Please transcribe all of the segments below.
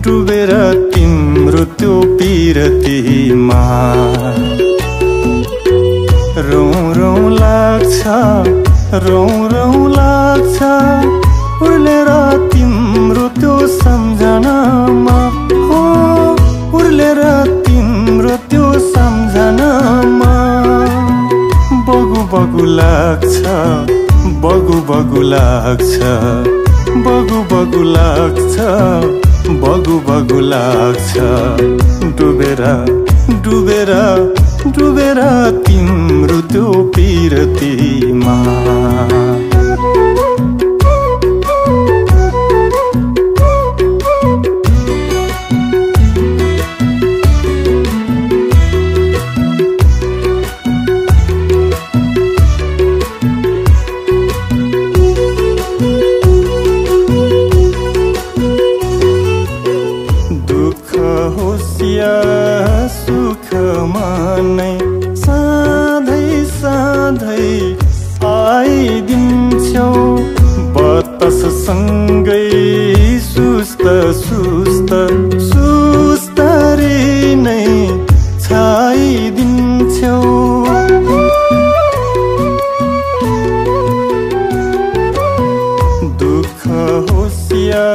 डुबेर तिम्रो त्यो पिरतीमा रौँ लाग्छ उर्लेर तिम्रो त्यो सम्झनामा हो उर्लेर तिम्रो त्यो सम्झनामा बगु बगु लाग्छ बगु बगु लाग्छ बगु बगु लाग्छ बगु बगु लाग्छ डुबेर डुबेर डुबेर तिम्रो त्यो पिरतीमा सुखमा नै सधैँ सधैँ आइदिन्छौ बताससँगै सुस्त सुस्त सुस्तरी नै छाइदिन्छौ दुःख होस् या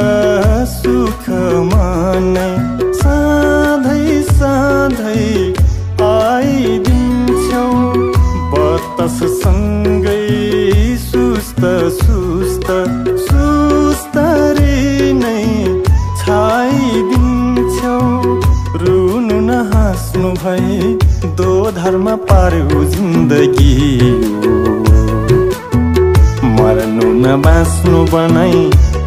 सुखमा नै सधैँ आइदिन्छौ बताससँगै सुस्त सुस्त सुस्तरी नै छाइदिन्छौ रुनु न हाँस्नु भई दोधारमा पार्यो जिन्दगी मर्नु न बाँच्नु बनाई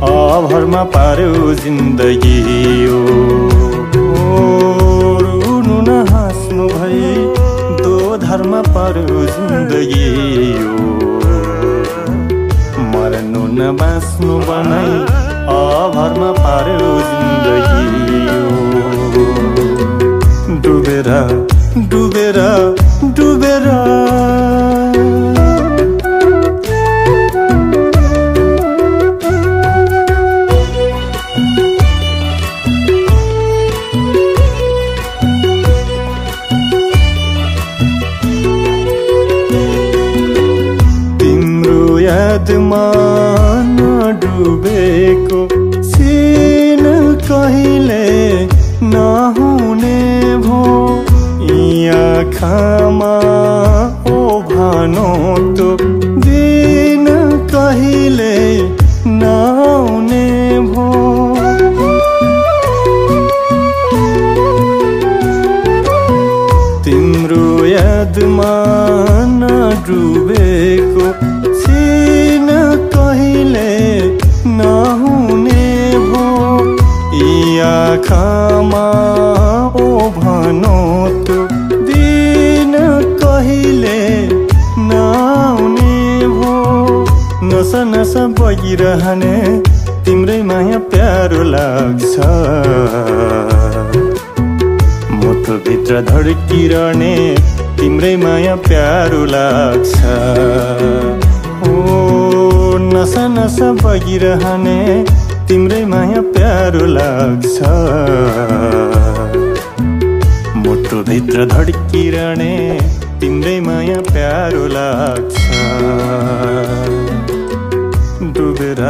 अभरमा पार्यो जिन्दगी रुनु न हाँस्नु भई दोधारमा पार्यो जिन्दगी मर्नु न बाँच्नु बनाई अभरमा पार्यो जिन्दगी डुबेर डुबेर डुबेर यादमा नडुबेको सिन कहिले नहुने भो आँखामा ओभानो तो दिन कहिले नआउने भो तिम्रो यादमा नडुबेको कहिले नहुने भो आँखामा ओभानो तो दिन कहिले नआउने भो नसा नसा बगिरहने तिम्रै माया प्यारो लाग्छ मुटुभित्र धड्किरहने तिम्रै माया प्यारो लाग्छ नसा नसा बगिरहने तिम्रै माया प्यारो लाग्छ मुटुभित्र धड्किरहने तिम्रै माया प्यारो लाग्छ डुबेर